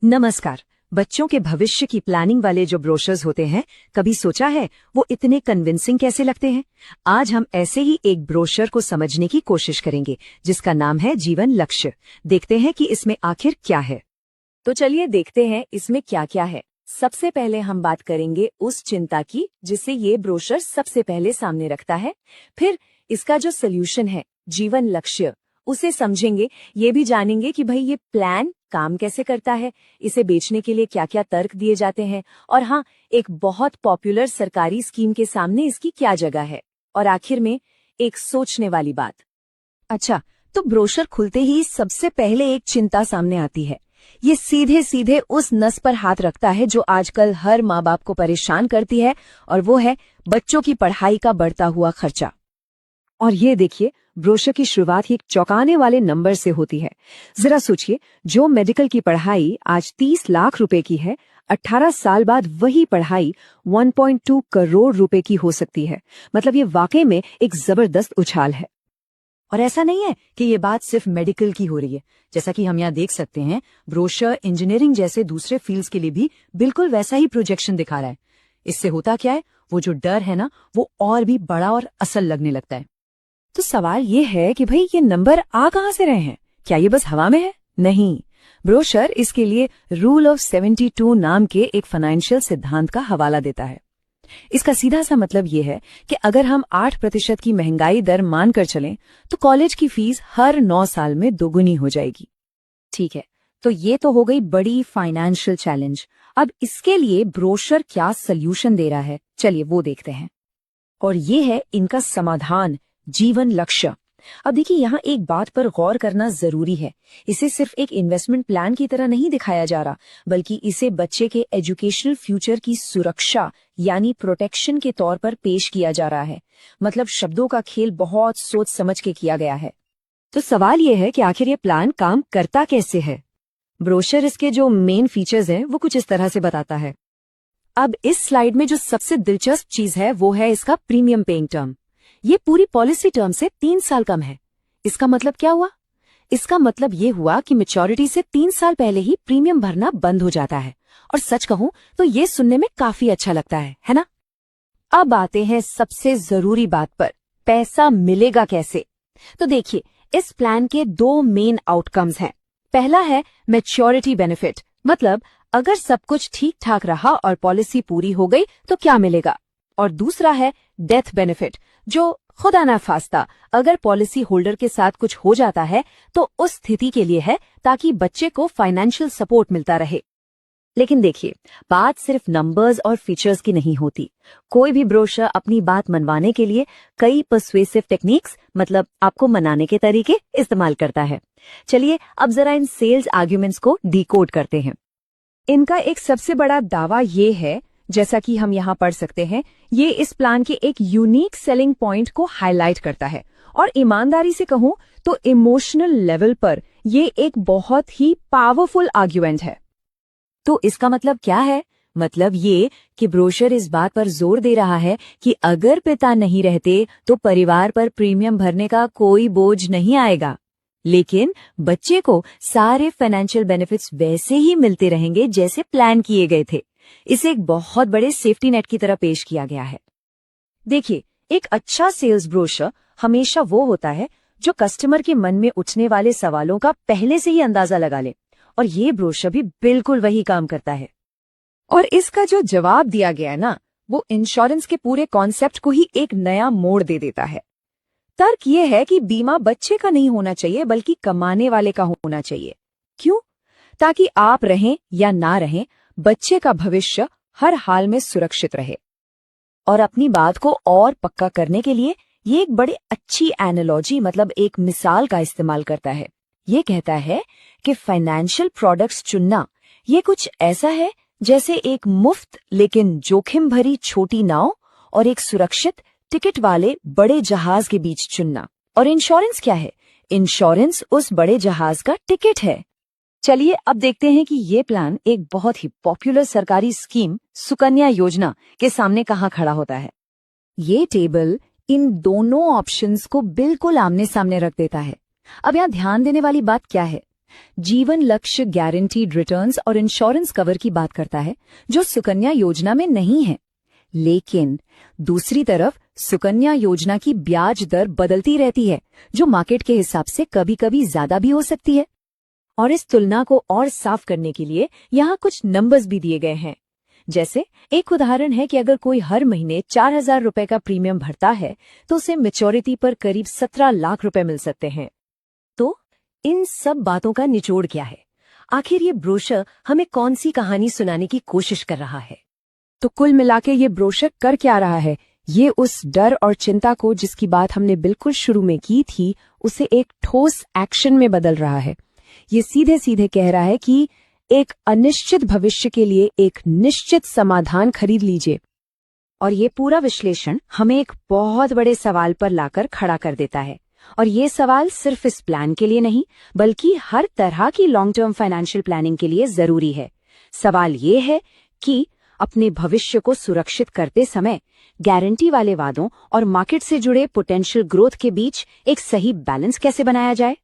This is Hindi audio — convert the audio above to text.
नमस्कार। बच्चों के भविष्य की प्लानिंग वाले जो ब्रोशर्स होते हैं, कभी सोचा है वो इतने कन्विंसिंग कैसे लगते हैं? आज हम ऐसे ही एक ब्रोशर को समझने की कोशिश करेंगे जिसका नाम है जीवन लक्ष्य। देखते हैं कि इसमें आखिर क्या है। तो चलिए देखते हैं इसमें क्या क्या है। सबसे पहले हम बात करेंगे उस चिंता की जिसे ये ब्रोशर सबसे पहले सामने रखता है। फिर इसका जो सोल्यूशन है, जीवन लक्ष्य, उसे समझेंगे। ये भी जानेंगे कि भाई ये प्लान काम कैसे करता है, इसे बेचने के लिए क्या क्या तर्क दिए जाते हैं, और हाँ, एक बहुत पॉपुलर सरकारी स्कीम के सामने इसकी क्या जगह है। और आखिर में एक सोचने वाली बात। अच्छा, तो ब्रोशर खुलते ही सबसे पहले एक चिंता सामने आती है। ये सीधे सीधे उस नस पर हाथ रखता है जो आजकल हर माँ बाप को परेशान करती है, और वो है बच्चों की पढ़ाई का बढ़ता हुआ खर्चा। और ये देखिए, ब्रोशर की शुरुआत ही एक चौंकाने वाले नंबर से होती है। जरा सोचिए, जो मेडिकल की पढ़ाई आज 30 लाख रुपए की है, 18 साल बाद वही पढ़ाई 1.2 करोड़ रुपए की हो सकती है। मतलब ये वाकई में एक जबरदस्त उछाल है। और ऐसा नहीं है कि ये बात सिर्फ मेडिकल की हो रही है। जैसा कि हम यहाँ देख सकते हैं, ब्रोशर इंजीनियरिंग जैसे दूसरे फील्ड्स के लिए भी बिल्कुल वैसा ही प्रोजेक्शन दिखा रहा है। इससे होता क्या है, वो जो डर है ना, वो और भी बड़ा और असल लगने लगता है। तो सवाल ये है कि भाई ये नंबर आ कहाँ से रहे हैं? क्या ये बस हवा में है? नहीं, ब्रोशर इसके लिए रूल ऑफ 72 नाम के एक फाइनेंशियल सिद्धांत का हवाला देता है। इसका सीधा सा मतलब ये है कि अगर हम 8% की महंगाई दर मानकर चलें तो कॉलेज की फीस हर 9 साल में दोगुनी हो जाएगी। ठीक है, तो ये तो हो गई बड़ी फाइनेंशियल चैलेंज। अब इसके लिए ब्रोशर क्या सोल्यूशन दे रहा है, चलिए वो देखते हैं। और ये है इनका समाधान, जीवन लक्ष्य। अब देखिए, यहाँ एक बात पर गौर करना जरूरी है। इसे सिर्फ एक इन्वेस्टमेंट प्लान की तरह नहीं दिखाया जा रहा, बल्कि इसे बच्चे के एजुकेशनल फ्यूचर की सुरक्षा यानी प्रोटेक्शन के तौर पर पेश किया जा रहा है। मतलब शब्दों का खेल बहुत सोच समझ के किया गया है। तो सवाल यह है कि आखिर ये प्लान काम करता कैसे है? ब्रोशर इसके जो मेन फीचर्स हैं वो कुछ इस तरह से बताता है। अब इस स्लाइड में जो सबसे दिलचस्प चीज है वो है इसका प्रीमियम पेइंग टर्म। ये पूरी पॉलिसी टर्म से 3 साल कम है। इसका मतलब क्या हुआ? इसका मतलब ये हुआ कि मैच्योरिटी से 3 साल पहले ही प्रीमियम भरना बंद हो जाता है। और सच कहूं तो ये सुनने में काफी अच्छा लगता है ना? अब आते हैं सबसे जरूरी बात पर, पैसा मिलेगा कैसे? तो देखिए, इस प्लान के 2 मेन आउटकम्स हैं। पहला है मैच्योरिटी बेनिफिट, मतलब अगर सब कुछ ठीक ठाक रहा और पॉलिसी पूरी हो गई तो क्या मिलेगा। और दूसरा है डेथ बेनिफिट, जो खुदा ना खास्ता अगर पॉलिसी होल्डर के साथ कुछ हो जाता है तो उस स्थिति के लिए है, ताकि बच्चे को फाइनेंशियल सपोर्ट मिलता रहे। लेकिन देखिए, बात सिर्फ नंबर्स और फीचर्स की नहीं होती। कोई भी ब्रोशर अपनी बात मनवाने के लिए कई पर्सुएसिव टेक्निक्स, मतलब आपको मनाने के तरीके इस्तेमाल करता है। चलिए अब जरा इन सेल्स आर्ग्यूमेंट्स को डिकोड करते हैं। इनका एक सबसे बड़ा दावा ये है, जैसा कि हम यहाँ पढ़ सकते हैं, ये इस प्लान के एक यूनिक सेलिंग पॉइंट को हाईलाइट करता है। और ईमानदारी से कहूं तो इमोशनल लेवल पर ये एक बहुत ही पावरफुल आर्ग्यूमेंट है। तो इसका मतलब क्या है? मतलब ये कि ब्रोशर इस बात पर जोर दे रहा है कि अगर पिता नहीं रहते तो परिवार पर प्रीमियम भरने का कोई बोझ नहीं आएगा, लेकिन बच्चे को सारे फाइनेंशियल बेनिफिट्स वैसे ही मिलते रहेंगे जैसे प्लान किए गए थे। इसे एक बहुत बड़े सेफ्टी नेट की तरह पेश किया गया है। देखिए, एक अच्छा सेल्स ब्रोशर हमेशा वो होता है जो कस्टमर के मन में उठने वाले सवालों का पहले से ही अंदाजा लगा ले, और ये ब्रोशर भी बिल्कुल वही काम करता है। और इसका जो जवाब दिया गया है ना, वो इंश्योरेंस के पूरे कॉन्सेप्ट को ही एक नया मोड़ दे देता है। तर्क ये है कि बीमा बच्चे का नहीं होना चाहिए बल्कि कमाने वाले का होना चाहिए। क्यों? ताकि आप रहें या ना रहें, बच्चे का भविष्य हर हाल में सुरक्षित रहे। और अपनी बात को और पक्का करने के लिए ये एक बड़ी अच्छी एनालॉजी, मतलब एक मिसाल का इस्तेमाल करता है। ये कहता है कि फाइनेंशियल प्रोडक्ट्स चुनना ये कुछ ऐसा है जैसे एक मुफ्त लेकिन जोखिम भरी छोटी नाव और एक सुरक्षित टिकट वाले बड़े जहाज के बीच चुनना। और इंश्योरेंस क्या है? इंश्योरेंस उस बड़े जहाज का टिकट है। चलिए अब देखते हैं कि ये प्लान एक बहुत ही पॉपुलर सरकारी स्कीम सुकन्या योजना के सामने कहाँ खड़ा होता है। ये टेबल इन दोनों ऑप्शंस को बिल्कुल आमने सामने रख देता है। अब यहाँ ध्यान देने वाली बात क्या है? जीवन लक्ष्य गारंटीड रिटर्न्स और इंश्योरेंस कवर की बात करता है, जो सुकन्या योजना में नहीं है। लेकिन दूसरी तरफ सुकन्या योजना की ब्याज दर बदलती रहती है, जो मार्केट के हिसाब से कभी कभी ज्यादा भी हो सकती है। और इस तुलना को और साफ करने के लिए यहाँ कुछ नंबर्स भी दिए गए हैं। जैसे एक उदाहरण है कि अगर कोई हर महीने 4,000 रुपए का प्रीमियम भरता है तो उसे मैच्योरिटी पर करीब 17 लाख रुपए मिल सकते हैं। तो इन सब बातों का निचोड़ क्या है? आखिर ये ब्रोशर हमें कौन सी कहानी सुनाने की कोशिश कर रहा है? तो कुल मिलाके ये ब्रोशर कर क्या रहा है? ये उस डर और चिंता को, जिसकी बात हमने बिल्कुल शुरू में की थी, उसे एक ठोस एक्शन में बदल रहा है। ये सीधे सीधे कह रहा है कि एक अनिश्चित भविष्य के लिए एक निश्चित समाधान खरीद लीजिए। और ये पूरा विश्लेषण हमें एक बहुत बड़े सवाल पर लाकर खड़ा कर देता है। और ये सवाल सिर्फ इस प्लान के लिए नहीं, बल्कि हर तरह की लॉन्ग टर्म फाइनेंशियल प्लानिंग के लिए जरूरी है। सवाल ये है कि अपने भविष्य को सुरक्षित करते समय गारंटी वाले वादों और मार्केट से जुड़े पोटेंशियल ग्रोथ के बीच एक सही बैलेंस कैसे बनाया जाए।